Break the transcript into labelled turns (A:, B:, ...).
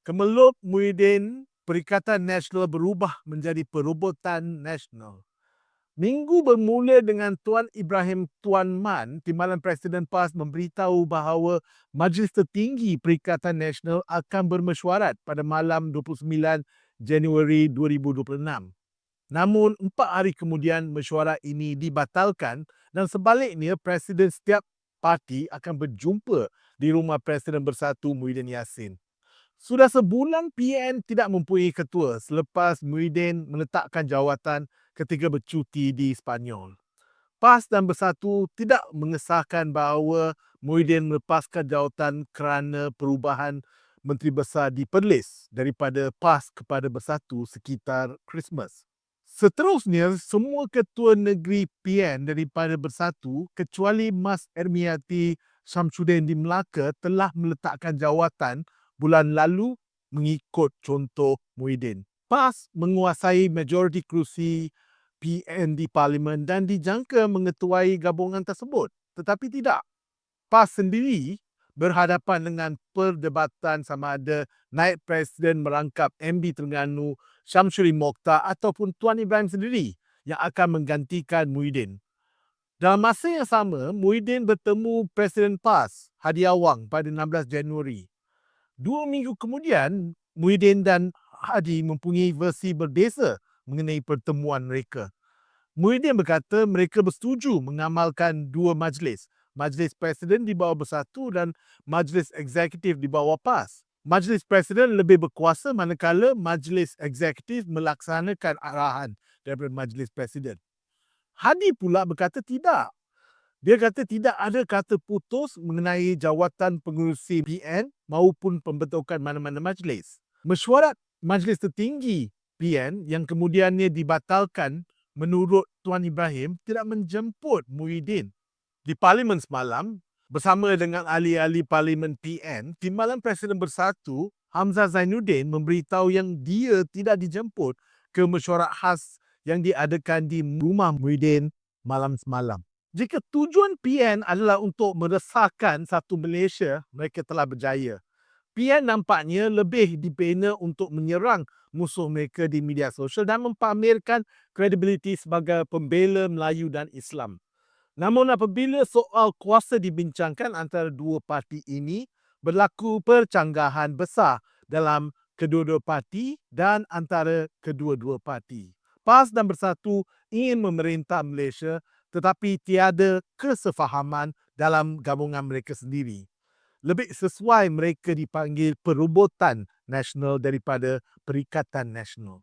A: Kemelut Muhyiddin, Perikatan Nasional berubah menjadi Perobotan Nasional. Minggu bermula dengan Tuan Ibrahim Tuan Man, Timbalan Presiden PAS memberitahu bahawa Majlis Tertinggi Perikatan Nasional akan bermesyuarat pada malam 29 Januari 2026. Namun, 4 hari kemudian mesyuarat ini dibatalkan dan sebaliknya Presiden setiap parti akan berjumpa di Rumah Presiden Bersatu Muhyiddin Yassin. Sudah sebulan PN tidak mempunyai ketua selepas Muhyiddin meletakkan jawatan ketika bercuti di Sepanyol. PAS dan Bersatu tidak mengesahkan bahawa Muhyiddin melepaskan jawatan kerana perubahan Menteri Besar di Perlis daripada PAS kepada Bersatu sekitar Christmas. Seterusnya, semua ketua negeri PN daripada Bersatu kecuali Mas Ermiati Syamsuddin di Melaka telah meletakkan jawatan bulan lalu mengikut contoh Muhyiddin. PAS menguasai majoriti kerusi PN di Parlimen dan dijangka mengetuai gabungan tersebut. Tetapi tidak. PAS sendiri berhadapan dengan perdebatan sama ada naib Presiden merangkap MB Terengganu Syamsuddin Mokhtar ataupun Tuan Ibrahim sendiri yang akan menggantikan Muhyiddin. Dalam masa yang sama, Muhyiddin bertemu Presiden PAS, Hadi Awang pada 16 Januari. 2 minggu kemudian, Muhyiddin dan Hadi mempunyai versi berbeza mengenai pertemuan mereka. Muhyiddin berkata mereka bersetuju mengamalkan dua majlis. Majlis Presiden di bawah Bersatu dan Majlis Eksekutif di bawah PAS. Majlis Presiden lebih berkuasa manakala Majlis Eksekutif melaksanakan arahan daripada Majlis Presiden. Hadi pula berkata tidak. Dia kata tidak ada kata putus mengenai jawatan pengurusi PN maupun pembentukan mana-mana majlis. Mesyuarat Majlis Tertinggi PN yang kemudiannya dibatalkan menurut Tuan Ibrahim tidak menjemput Muhyiddin. Di Parlimen semalam, bersama dengan ahli-ahli Parlimen PN, Timbalan Presiden Bersatu Hamzah Zainuddin memberitahu yang dia tidak dijemput ke mesyuarat khas yang diadakan di rumah Muhyiddin malam semalam. Jika tujuan PN adalah untuk meresahkan satu Malaysia, mereka telah berjaya. PN nampaknya lebih dibina untuk menyerang musuh mereka di media sosial dan mempamerkan kredibiliti sebagai pembela Melayu dan Islam. Namun apabila soal kuasa dibincangkan antara dua parti ini, berlaku percanggahan besar dalam kedua-dua parti dan antara kedua-dua parti. PAS dan Bersatu ingin memerintah Malaysia tetapi tiada kesefahaman dalam gabungan mereka sendiri. Lebih sesuai mereka dipanggil Perobotan Nasional daripada Perikatan Nasional.